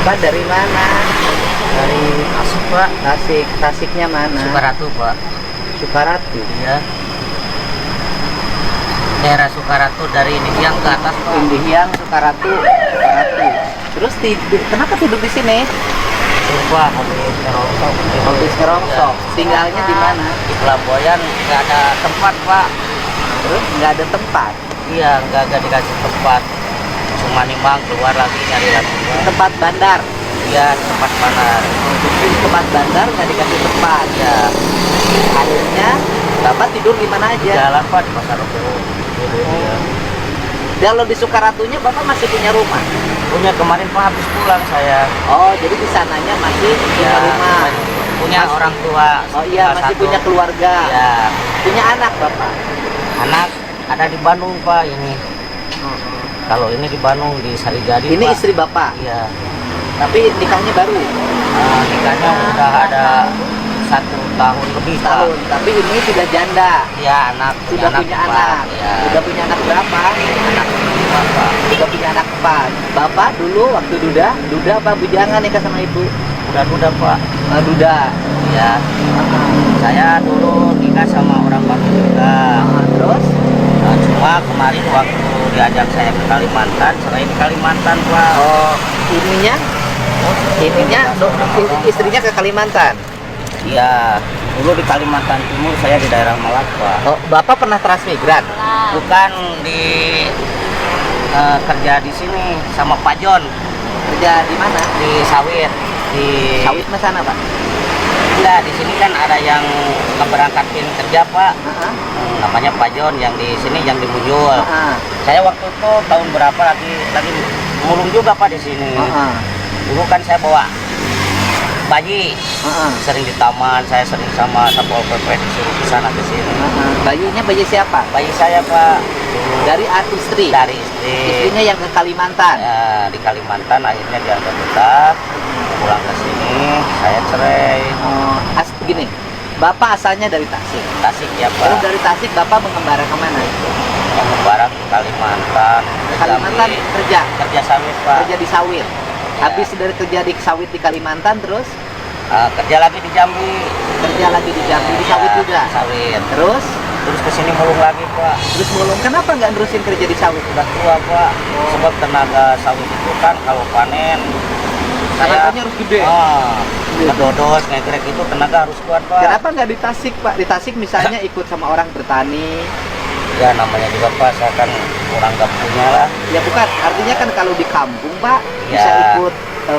Bapak dari mana? Dari Tasik Pak. Tasik. Tasiknya mana? Sukaratu Pak. Sukaratu. Iya. Daerah Sukaratu dari Indihiang ke atas Pak. Indihiang, Sukaratu. Terus kenapa tidur di sini? Lupa habis ngerongsok. Habis ngerongsok. Tinggalnya di mana? Di Pelabuhan nggak ada tempat Pak. Terus nggak ada tempat. Iya, nggak dikasih tempat. Cuma nimbang keluar lagi nyari lagi Pak. Tempat bandar. Iya, tempat bandar. Mungkin tempat bandar nggak dikasih tempat. Ya, Akhirnya Bapak tidur di mana di aja? jalan Pak di Pasar Rebo. Iya. Kalau di Sukaratunya Bapak masih punya rumah? Punya kemarin Pak habis pulang saya. Oh, jadi di sananya masih punya Ya, rumah. punya Mas- orang tua. Oh iya, salah masih satu. punya keluarga. Ya, Punya anak Bapak? anak ada di Bandung Pak ini. Kalau ini di Bandung di Sarijadi. Ini Pak. istri Bapak, Iya. tapi nikahnya baru Nikahnya udah ada 1 tahun lebih Pak. tahun. Tapi ini sudah janda, Ya, anak sudah punya Pak. anak. Ya, Sudah punya anak berapa? anak kedua Pak. Sudah punya anak 4. Bapak dulu waktu duda apa bujangan nikah sama ibu? Udah Pak. Duda. Ya, saya dulu nikah sama orang Bandung juga. Terus Cuma kemarin waktu diajak saya ke Kalimantan, selain di Kalimantan Pak. ininya istrinya ke Kalimantan. Iya, dulu di Kalimantan Timur, saya di daerah Malat Pak. Oh, Bapak pernah transmigran? Bukan di kerja di sini sama Pak John Kerja di mana? di sawit di Sawit mana sana, Pak? Iya, di sini kan ada yang ngeberangkatin kerja Pak. Namanya Pak John yang di sini yang di Bujul. Saya waktu itu tahun berapa lagi mulung juga Pak di sini. Dulu kan saya bawa bayi, sering di taman, saya sering sama Satpol PP disuruh ke sana ke sini. Bayinya bayi siapa? Bayi saya Pak Dari istri. dari istri. Istrinya yang ke Kalimantan. Ya, di Kalimantan akhirnya dianggap tetap, pulang ke sini saya cerai. Begini, Bapak asalnya dari Tasik. Tasik ya Terus Pak, dari Tasik Bapak mengembara kemana? mengembara ke Kalimantan. Ke Kalimantan kerja Kerja sawit Pak. kerja di sawit. Habis dari kerja di sawit di Kalimantan, terus Kerja lagi di Jambi. kerja lagi di Jambi di sawit Ya, juga. Sawit. Terus Terus ke sini mulung lagi Pak. terus mulung. Kenapa nggak nerusin kerja di sawit? Udah tua Pak. Sebab tenaga sawit itu kan kalau panen Tenaganya harus gede. ngedodos, ngegrek itu tenaga harus kuat Pak. Kenapa nggak di Tasik, Pak? Di Tasik misalnya ikut sama orang bertani. Ya namanya juga Pak, saya kan orang gak punya lah. Ya bukan, artinya kan kalau di kampung, Pak, bisa Ya. ikut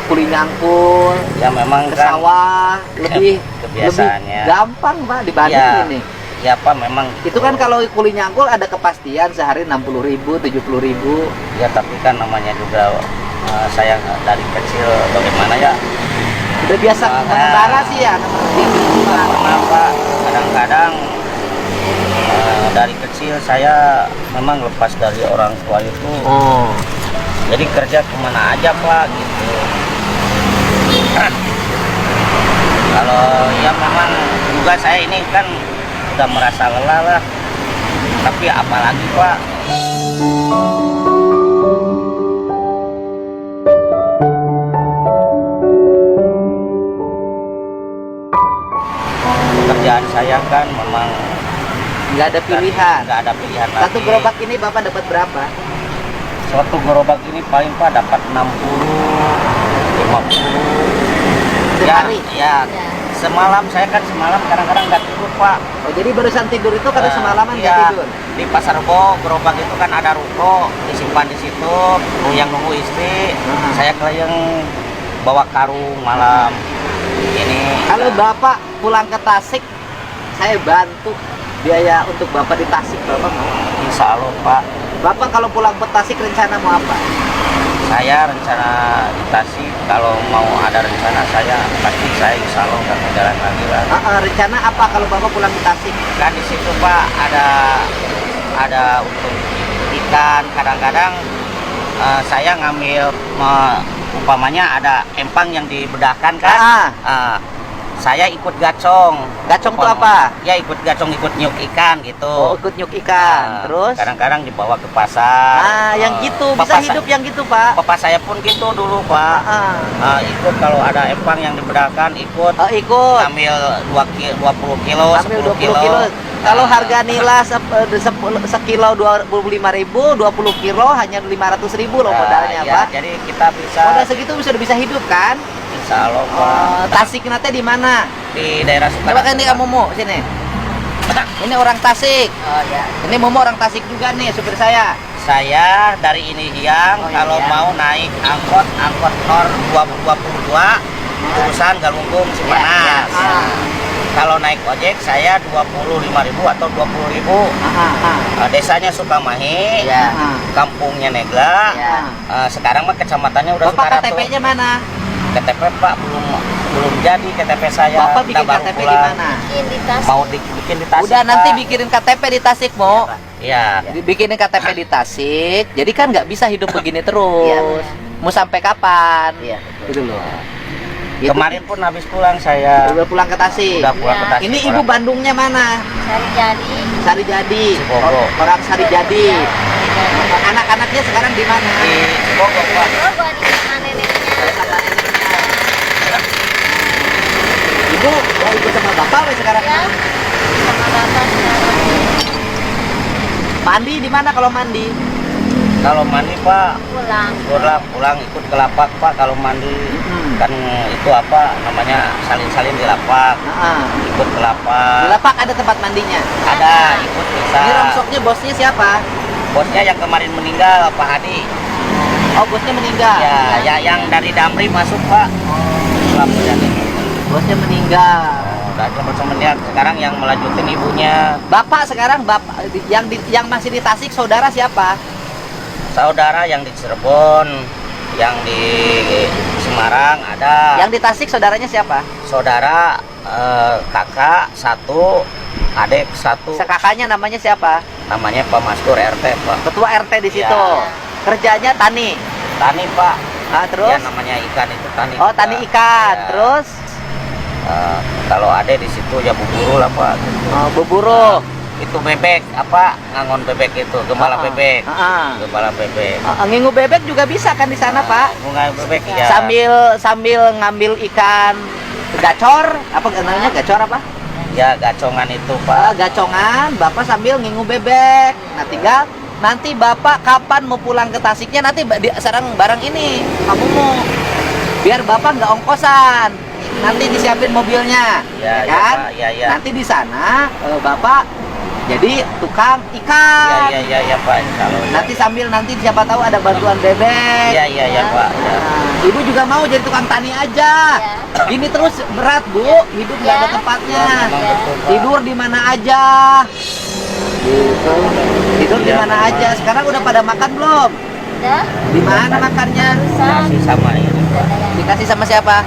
kuli nyangkul, Ya memang ke kan sawah, lebih kebiasaannya. gampang, Pak, dibanding Ya. ini. Ya Pak memang. Itu kan kalau kuli nyangkul ada kepastian sehari 60.000, 70.000. Ya tapi kan namanya juga saya dari kecil bagaimana ya. Udah biasa mengembara sih ya. Pernah Pak, kadang-kadang dari kecil saya memang lepas dari orang tua itu. Jadi kerja kemana aja Pak gitu. Kalau ya memang juga saya ini kan udah merasa lelah lah. Tapi apalagi Pak. Pekerjaan saya kan memang Nggak ada pilihan. nggak ada pilihan lagi. Satu gerobak ini Bapak dapat berapa? Suatu gerobak ini paling Pak dapat 60, 50. Sehari? Ya, semalam saya kan semalam kadang-kadang nggak tidur Pak. Oh, jadi barusan tidur itu karena semalaman nggak Iya, tidur? di Pasar Rebo gerobak itu kan ada ruko disimpan di situ yang nunggu istri. Saya keliling bawa karung malam ini. Kalau Bapak pulang ke Tasik, saya bantu biaya untuk Bapak di Tasik. Bapak mau? Insya Allah Pak, Bapak kalau pulang ke Tasik rencana mau apa? saya rencana di Tasik kalau mau ada rencana saya pasti saya insya Allah nggak jalan lagi lah. Rencana apa kalau Bapak pulang ke Tasik? Kan di situ Pak ada untuk ikan, kadang-kadang saya ngambil umpamanya ada empang yang dibedahkan kan. Saya ikut gacong. Gacong tuh apa? Ya ikut gacong, ikut nyuk ikan gitu. Oh, ikut nyuk ikan. Nah, Terus? kadang-kadang dibawa ke pasar. Ah, yang gitu bisa hidup yang gitu, Pak. Bapak saya pun gitu dulu, Pak. Ikut kalau ada empang yang dibedakan ikut. Oh, ikut. Ambil 20 kilo, Ambil 10 20 kilo. kilo. Kalau harga nila sekilo 25.000, 20 kilo hanya 500.000 loh modalnya, ya, Pak. Jadi kita bisa Modal segitu bisa hidup kan? insya Allah, Pak. Tasik nanti di mana? Di daerah Coba kan Sukarno. kamu mau sini. Ini orang Tasik. Oh ya. Ini Momo orang Tasik juga nih, supir saya. Saya dari ini Hiang, Oh, kalau Hiang. mau naik angkot Nor 2022 jurusan Galunggung Cipanas. Ya. Kalau naik ojek saya 25.000 atau 20.000. Desanya Sukamahi, Ya. kampungnya Negla. Ya. Sekarang mah kecamatannya udah Bapak Sukaratu. KTP-nya mana? KTP Pak belum jadi KTP saya. Bapak Kita bikin baru KTP di pulang. mana? Mau dibikin di Tasik. Udah nanti Pak. bikinin KTP di Tasik, Mo. Iya. Bikinin KTP di Tasik. Jadi kan nggak bisa hidup begini terus. Mau sampai kapan? Iya. Gitu loh. Gitu. Kemarin pun habis pulang saya. Udah pulang ke Tasik. Udah pulang ke Tasik. Ini ibu Bandungnya mana? Sari Jadi. Cibogo. Orang Sari Jadi. Anak-anaknya sekarang di mana? Di Cibogo, Pak. Sama neneknya. Ibu mau ikut sama bapak weh sekarang? Mandi di mana kalau mandi? Kalau mandi Pak, pulang ikut ke lapak Pak. Kalau mandi kan itu apa namanya salin-salin di lapak. Ikut ke Di lapak. lapak ada tempat mandinya. Ada ikut bisa. Ini rongsoknya bosnya siapa? Bosnya yang kemarin meninggal Pak Hadi. Oh, bosnya meninggal. Ya yang dari Damri masuk Pak. Lapak jadi. Bosnya meninggal. Udah meninggal. Sekarang yang melanjutin ibunya. Bapak sekarang yang masih di Tasik saudara siapa? Saudara yang di Cirebon, yang di Semarang ada. Yang di Tasik saudaranya siapa? Saudara kakak satu, adik satu. Kakaknya namanya siapa? Namanya Pak Maskur RT Pak. Ketua RT di situ. Ya. Kerjanya tani. Tani Pak. Terus? Ya namanya ikan itu tani. Oh, Pak. tani ikan. Ya. Terus? Kalau ada di situ ya buburu lah Pak. Gitu. Oh, buburu. Itu bebek apa ngangon bebek itu gembala bebek. Gembala bebek. Ngingu bebek juga bisa kan di sana, Pak? Bunga bebek ya. Sambil ngambil ikan gacor, apa namanya gacor apa? Ya gacongan itu Pak. Gacongan, Bapak sambil ngingu bebek. Nah, tinggal nanti Bapak kapan mau pulang ke Tasiknya nanti sarang barang ini kamu mau biar Bapak nggak ongkosan. Nanti disiapin mobilnya, Ya, kan? Ya, Pak. Ya. Nanti di sana Bapak jadi tukang ikan. Ya Pak. Kalau Nanti sambil siapa tahu ada bantuan bebek. ya Pak. Ya. Nah, Ibu juga mau jadi tukang tani aja. Gini terus berat Bu, hidup nggak ada tempatnya. Ya, memang betul, Pak. Tidur di mana aja. Gitu. Tidur di Iya, mana memang. aja. Sekarang udah pada makan belum? Di mana makannya? Kasih sama ini Dikasih sama siapa?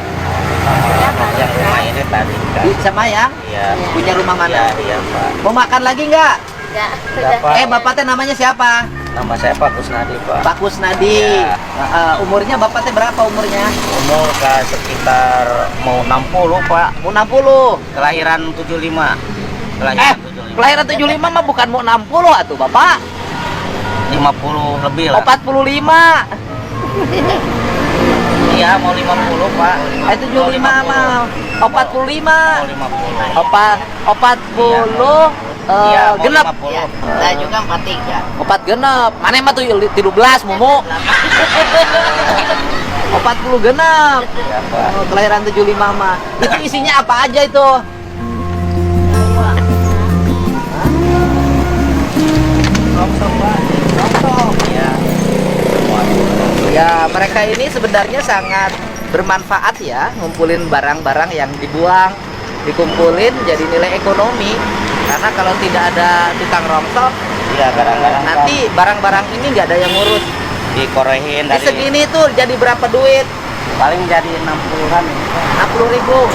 yang rumah ini tadi. Sama yang Iya. punya rumah mana? Iya Pak. Mau makan lagi nggak? Pak. Bapak teh namanya siapa? Nama saya Pak Kusnadi Pak. Pak Kusnadi. Iya. Umurnya Bapak teh berapa umurnya? Umur sekitar mau 60 Pak. Mau 60. Kelahiran 75. Kelahiran 75 mah bukan mau 60 atuh Bapak. 50 lebih lah. 45. Iya mau 50 Pak. 75 mah 45. Mau 50. 40 Iya, mau genep. 50. Saya juga 43. 4 genep. Mana mah tuh 13 Mumu. 40 genep. Iya Pak. Kelahiran 75 mah. Itu isinya apa aja itu? Rongsok Pak. Rongsok. Iya. Ya, mereka ini sebenarnya sangat bermanfaat ya, ngumpulin barang-barang yang dibuang, dikumpulin jadi nilai ekonomi. Karena kalau tidak ada tukang rongsok, Iya kadang-kadang nanti barang-barang ini nggak ada yang ngurus. dikorehin Ini dari segini tuh jadi berapa duit? paling jadi 60-an 60.000.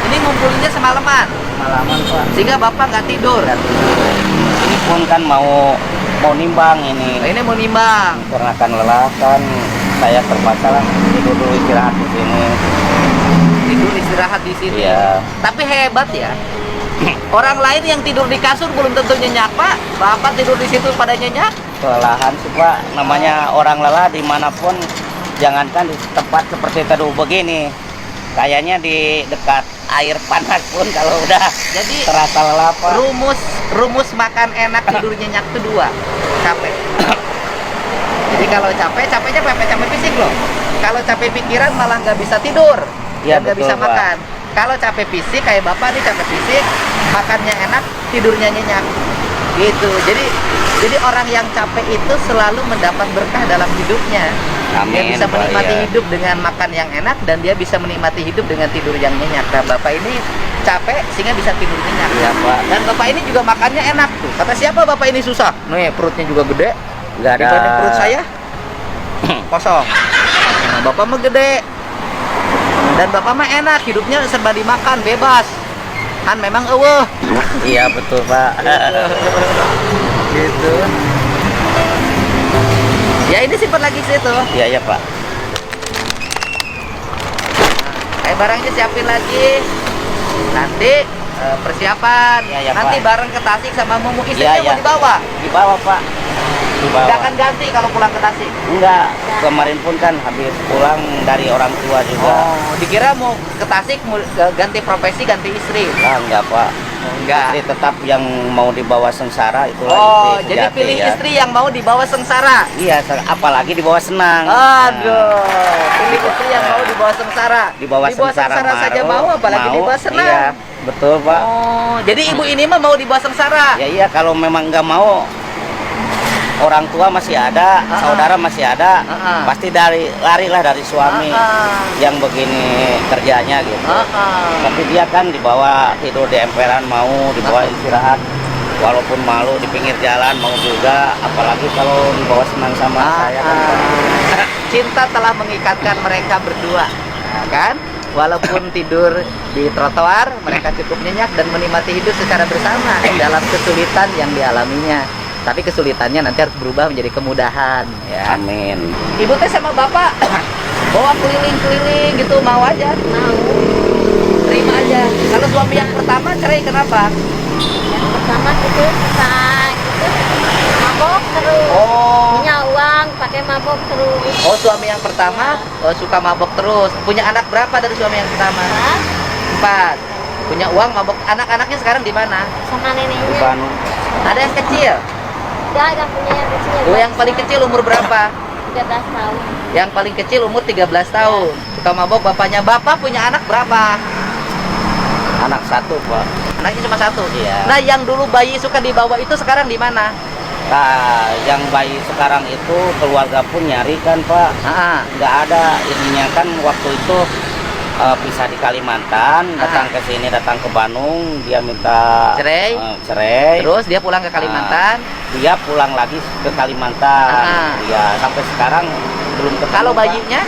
Ini ngumpulinnya semalaman, malaman Pak. sehingga bapak nggak tidur. Ini pun kan mau nimbang ini. Nah, ini mau nimbang. Karena kan lelah kan saya terpaksa lah tidur dulu istirahat di sini. Ini tidur istirahat di sini. Iya. Tapi hebat ya. Orang lain yang tidur di kasur belum tentu nyenyak, Pak. Bapak tidur di situ pada nyenyak. Kelelahan sih Pak, namanya orang lelah dimanapun, jangankan di tempat seperti teduh begini, kayaknya di dekat air panas pun kalau udah Jadi terasa lelah Pak. rumus makan enak tidur nyenyak itu 2, capek. Jadi kalau capeknya capek fisik loh. Kalau capek pikiran malah nggak bisa tidur, Iya, dan nggak betul, bisa Pak. makan. Kalau capek fisik kayak bapak nih capek fisik, makannya enak, tidurnya nyenyak. Gitu. Jadi orang yang capek itu selalu mendapat berkah dalam hidupnya. Dia Amin, bisa Pak, menikmati iya. hidup dengan makan yang enak, dan dia bisa menikmati hidup dengan tidur yang nyenyak. Nah, bapak ini capek sehingga bisa tidur nyenyak. Iya, Pak. Dan bapak ini juga makannya enak tuh. Kata siapa bapak ini susah? Nih perutnya juga gede. Nggak ada. Dibanding perut saya kosong. Nah, bapak mah gede. Dan bapak mah enak, hidupnya serba dimakan, bebas. Kan memang eueuh. Iya betul Pak. Gitu. Ya ini simpan lagi situ. Iya ya Pak. Kayak barangnya siapin lagi. Nanti persiapan. Iya, ya, Nanti Pak. bareng ke Tasik sama Mumu istrinya Iya, mau iya. dibawa. Di bawah Pak. Di Nggak bawah. akan ganti kalau pulang ke Tasik. Enggak, kemarin pun kan habis pulang dari orang tua juga. Oh, dikira mau ke Tasik mau ganti profesi, ganti istri. Ah, enggak Pak. Enggak. Istri tetap yang mau dibawa sengsara itulah Oh, istri jadi sejati, pilih ya. istri yang mau dibawa sengsara. Iya, apalagi dibawa senang. Aduh, pilih istri yang mau dibawa sengsara. Dibawa sengsara saja marah, mau, apalagi dibawa senang. Iya, betul Pak. Oh, jadi ibu ini mah mau dibawa sengsara. Ya iya, kalau memang nggak mau, orang tua masih ada, saudara masih ada, pasti larilah dari suami yang begini kerjanya gitu. Tapi dia kan dibawa tidur di emperan mau, dibawa istirahat, walaupun malu di pinggir jalan mau juga, apalagi kalau dibawa senang sama saya kan. Cinta telah mengikatkan mereka berdua, ya kan? Walaupun tidur di trotoar, mereka cukup nyenyak dan menikmati hidup secara bersama dalam kesulitan yang dialaminya. Tapi kesulitannya nanti harus berubah menjadi kemudahan, ya. Amin. Ibu teh sama bapak bawa keliling-keliling gitu, mau aja? Mau. Terima aja. Kalau suami yang pertama cerai kenapa? Yang pertama itu suka mabok terus. Oh. Punya uang pakai mabok terus. Oh, suami yang pertama suka mabok terus. Punya anak berapa dari suami yang pertama? Nah, 4. Punya uang, mabok. Anak-anaknya sekarang di mana? sama Di neneknya. Bandung. Ada yang kecil. Enggak punya yang kecil. Oh, yang paling kecil umur berapa? 13 tahun. Yang paling kecil umur 13 tahun. Suka mabok bapaknya. Bapak punya anak berapa? Anak satu Pak. Anaknya cuma 1. Iya. Nah, yang dulu bayi suka dibawa itu sekarang di mana? Nah, yang bayi sekarang itu keluarga pun nyari kan Pak. Nggak ada ininya kan waktu itu pisah di Kalimantan, datang ke sini, datang ke Bandung, dia minta Cerai. cerai. Terus dia pulang ke Kalimantan. Dia pulang lagi ke Kalimantan. Ya sampai sekarang belum ketemu. Kalau Pak. bayinya?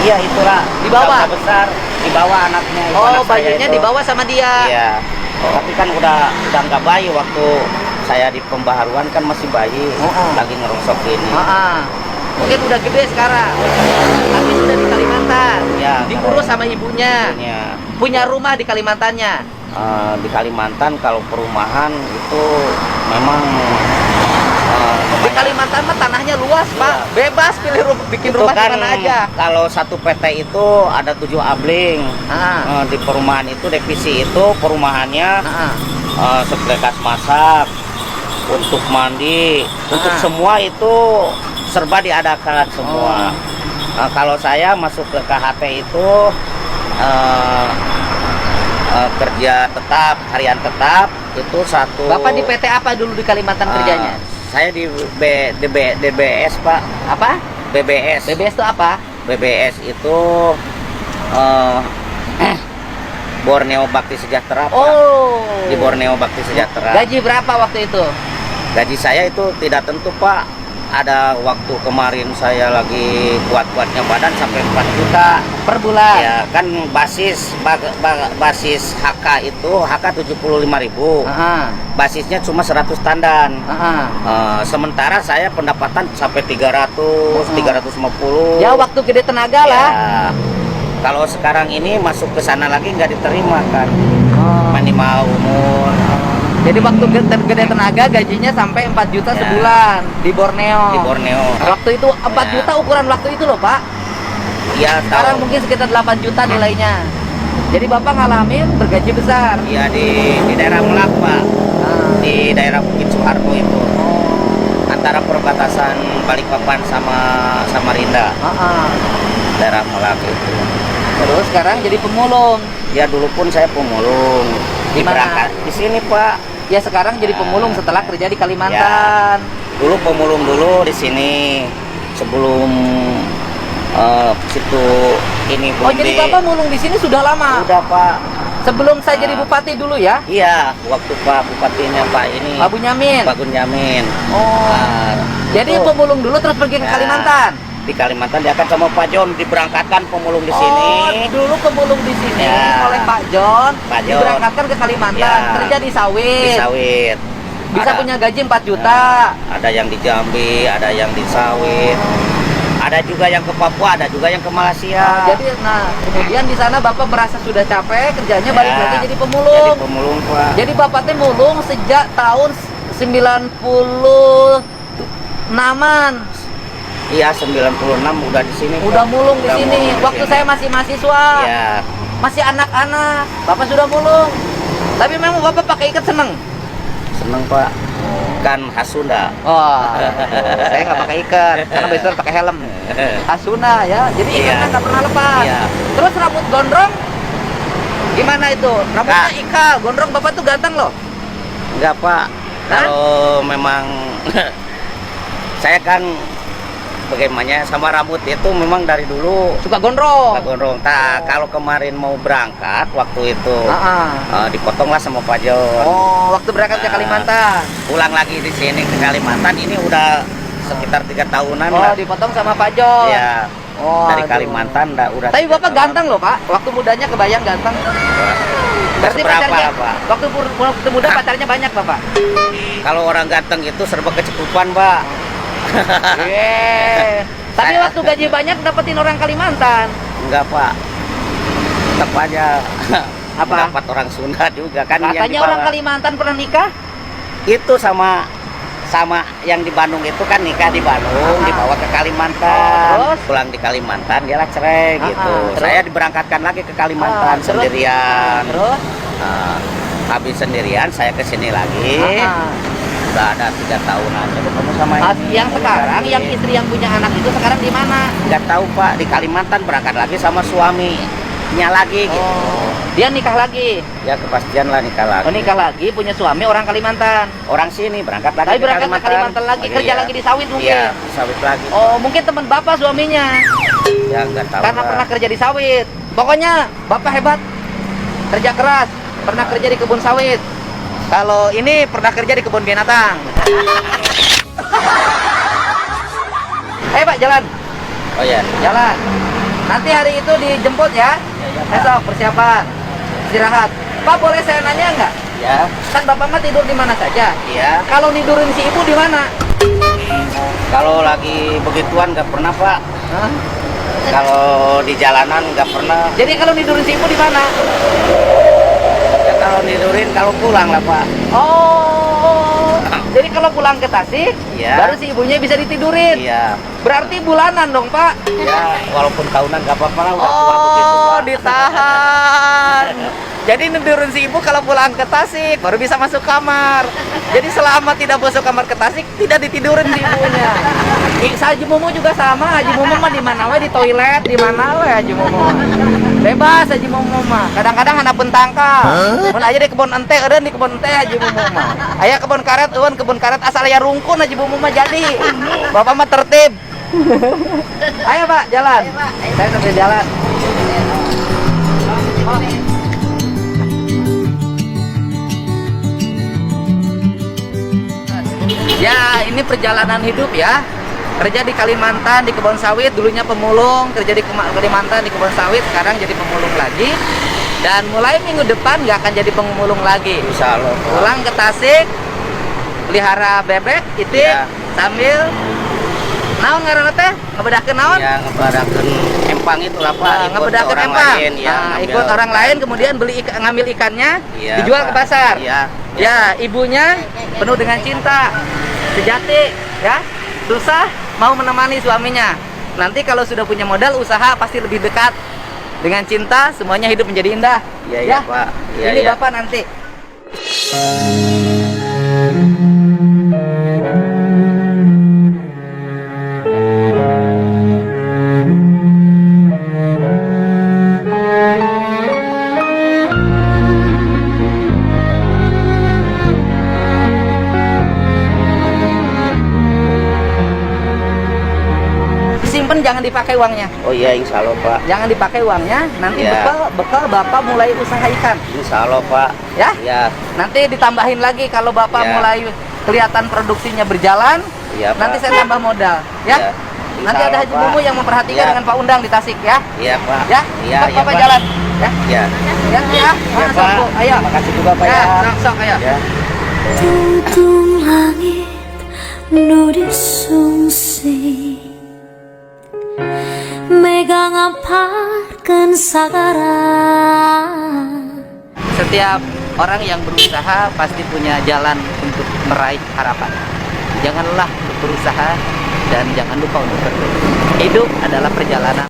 Iya itulah. Dibawa? Udah besar, dibawa anaknya. Itu Oh, anak saya bayinya itu. dibawa sama dia. Iya. Tapi kan udah nggak bayi waktu saya di pembaharuan kan masih bayi, lagi ngerosok ini. Mungkin udah gede sekarang. Tapi sudah di Kalimantan. Ya, Diurus sama ibunya. Ibunya. Punya rumah di Kalimantannya. Di Kalimantan kalau perumahan itu memang Di Kalimantan mah tanahnya luas, Pak. Bebas pilih bikin itu rumah kan di mana aja. kalau satu PT itu ada 7 abling. Di perumahan itu divisi itu perumahannya sebekas masak, untuk mandi, untuk semua itu serba diadakan semua. Kalau saya masuk ke KHT itu kerja tetap, harian tetap itu satu. Bapak di PT apa dulu di Kalimantan kerjanya? Saya di DBS Pak. Apa? BBS. BBS itu apa? BBS itu Borneo Bakti Sejahtera Pak. Oh. Di Borneo Bakti Sejahtera. Gaji berapa waktu itu? Gaji saya itu tidak tentu Pak. Ada waktu kemarin saya lagi kuat-kuatnya badan sampai 4 juta per bulan. Ya kan basis HK itu HK 75.000. Basisnya cuma 100 tandan. Sementara saya pendapatan sampai 300, 350. Ya waktu gede tenaga lah. Ya. Kalau sekarang ini masuk ke sana lagi nggak diterima kan, Oh. minimal umur. Jadi waktu gede tenaga gajinya sampai 4 juta Ya. sebulan di Borneo. Di Borneo. Waktu itu 4 Ya. juta ukuran waktu itu loh Pak. Iya, Sekarang tahu. mungkin sekitar 8 juta nilainya. Jadi Bapak ngalamin bergaji besar. Iya, di daerah Melak Pak, Nah. di daerah Bukit Soeharto itu, antara perbatasan Balikpapan sama Samarinda, daerah Melak itu. Terus sekarang jadi pemulung. Ya dulu pun saya pemulung. Di mana? Berangkat di sini Pak. Ya sekarang jadi pemulung setelah kerja di Kalimantan. Dulu pemulung dulu di sini sebelum situ ini Oh jadi Bapak mulung di sini sudah lama. udah Pak. Sebelum saya jadi bupati dulu ya. Iya, waktu Pak Bupatinya Pak ini Pak Bunyamin. Pak Gunyamin. Oh. Nah, Jadi itu pemulung dulu terus pergi ke Ya. Kalimantan. di Kalimantan dia akan sama Pak John diberangkatkan pemulung di Oh, sini. dulu pemulung di sini Ya. oleh Pak John, Pak John. diberangkatkan ke Kalimantan, Ya. kerja di sawit. Di sawit. Bisa Ada- punya gaji 4 juta. Ada yang di Jambi, ada yang di sawit. Ada juga yang ke Papua, ada juga yang ke Malaysia. Jadi kemudian di sana Bapak merasa sudah capek, kerjanya balik Ya, lagi jadi Jadi pemulung. pemulung Pak. Jadi Bapak teh mulung sejak tahun 96-an. Iya, 96 udah di sini. Udah Pak. mulung di Udah sini. mulung di Waktu sini. saya masih mahasiswa, Iya. masih anak-anak, Bapak sudah mulung. Tapi memang Bapak pakai ikat seneng. Seneng Pak. Kan khas Sunda. Wah, saya nggak pakai ikat, karena biasanya pakai helm. Hasuna ya, jadi Iya. ikatnya nggak pernah lepas. Iya. Terus rambut gondrong, gimana itu? Rambutnya Kak. ikal, gondrong Bapak tuh ganteng loh. Enggak Pak. Kalau memang saya kan bagaimana sama rambut itu memang dari dulu Suka gondrong. Pak Gondrong. Kalau kemarin mau berangkat waktu itu Ah. dipotonglah sama Pak John. Oh, waktu berangkat ke Ah. Kalimantan. Pulang lagi di sini ke Kalimantan ini udah sekitar 3 tahunan Oh, lah. dipotong sama Pak John. Ya, Oh, dari aduh. Kalimantan udah. Tapi 3 Bapak tahun. ganteng loh, Pak. Waktu mudanya kebayang ganteng. Berarti Seberapa pacarnya, lah, Pak? waktu muda pacarnya banyak, Bapak. Kalau orang ganteng itu serba kecukupan, Pak. Yeay. Tapi Saya- waktu gaji banyak dapetin orang Kalimantan. Enggak, Pak. Tetap aja Apa? dapat orang Sunda juga kan yang Katanya dibawa. orang Kalimantan pernah nikah? Itu sama yang di Bandung itu kan nikah di Bandung, Ah. dibawa ke Kalimantan. Oh, terus? Pulang di Kalimantan dia lah cerai Ah, gitu. terus? Saya diberangkatkan lagi ke Kalimantan Terus? sendirian. Terus? Nah, habis sendirian saya ke sini lagi. Udah ada 3 tahunan ketemu sama ini. Yang sekarang, yang istri yang punya anak itu sekarang di mana? Nggak tahu Pak, di Kalimantan berangkat lagi sama suaminya lagi gitu. Oh, dia nikah lagi. Ya kepastian lah nikah lagi. Oh, nikah lagi, punya suami orang Kalimantan. Orang sini berangkat lagi Tapi ke berangkat ke Kalimantan lagi, Oh, kerja iya. lagi di sawit mungkin. Iya, di sawit lagi. Oh, mungkin teman Bapak suaminya. Ya nggak tahu. Karena Pak. pernah kerja di sawit. Pokoknya Bapak hebat. Kerja keras, pernah kerja di kebun sawit. Kalau ini pernah kerja di kebun binatang. Ayo Pak, jalan. Oh ya. Jalan. Nanti hari itu dijemput ya. Besok persiapan. Istirahat. Pak, boleh saya nanya nggak? Ya. Kan Bapak mah tidur di mana saja. Iya. Kalau nidurin si ibu di mana? Kalau lagi begituan nggak pernah Pak. Hah? Kalau di jalanan nggak pernah. Jadi kalau nidurin si ibu di mana? Ya kalau tidurin kalau pulang lah Pak. Oh. Jadi kalau pulang ke Tasik, Iya. baru si ibunya bisa ditidurin. Iya. Berarti bulanan dong, Pak. Ya walaupun tahunan nggak apa-apa lah. Udah tua begitu, Oh, Pak. ditahan. Jadi nidurin si ibu kalau pulang ke Tasik baru bisa masuk kamar. Jadi selama tidak masuk kamar ke Tasik tidak ditidurin si ibunya. Haji Mumu juga sama. Haji Mumu mah di mana we, di toilet, di mana we Haji Mumu. Bebas Haji Mumu mah. Kadang-kadang anak pentangkal. Mun aja di kebun ente, eureun di kebun ente Haji Mumu mah. Aya kebun karet, eueun kebun karet asal aya rungkun Haji Mumu mah jadi. Bapak mah tertib. Ayo Pak, jalan. Saya sambil jalan. Ya, ini perjalanan hidup ya. Kerja di Kalimantan, di kebun sawit, dulunya pemulung, kerja di Kalimantan, di kebun sawit, sekarang jadi pemulung lagi. Dan mulai minggu depan nggak akan jadi pemulung lagi. Insya Allah Pak. Pulang ke Tasik, pelihara bebek, itik, Ya. sambil naon ngaranna teh? Ngebedakeun naon? Ya ngebarakeun empang itu lah Pak. Nah, Ikut ngebedakan orang empang. lain, ya, Nah, ngambil ikut orang ikan. lain kemudian beli ngambil ikannya, Iya, dijual Pak. ke pasar. Iya. Ya, ibunya penuh dengan cinta, sejati, ya, susah mau menemani suaminya. Nanti kalau sudah punya modal usaha pasti lebih dekat. Dengan cinta semuanya hidup menjadi indah. Iya, iya, Pak. Iya, Ini iya. Bapak nanti. Simpen, jangan dipakai uangnya. Oh iya, insya Allah Pak. Jangan dipakai uangnya, nanti Iya. bekal Bapak mulai usaha ikan. Insya Allah Pak. Ya? Ya, Nanti ditambahin lagi kalau Bapak Iya. mulai kelihatan produksinya berjalan, iya Pak. nanti saya tambah modal, ya. Iya. Nanti Insya ada Allah, Haji Pak. Mumu yang memperhatikan Iya. dengan Pak Undang di Tasik, ya. Iya Pak. Ya, Iya, Cepat iya Bapak Pak. jalan, ya. Ya. Ya, ya. Iya Sok, Pak. Bu. Ayo. Terima kasih juga Pak Ya, ya. sok, ayo. Ya. 둥둥 langit nurisungsi megang aparkan sagara. Setiap orang yang berusaha pasti punya jalan untuk meraih harapan. Jangan lelah untuk berusaha dan jangan lupa untuk berdoa. Hidup adalah perjalanan.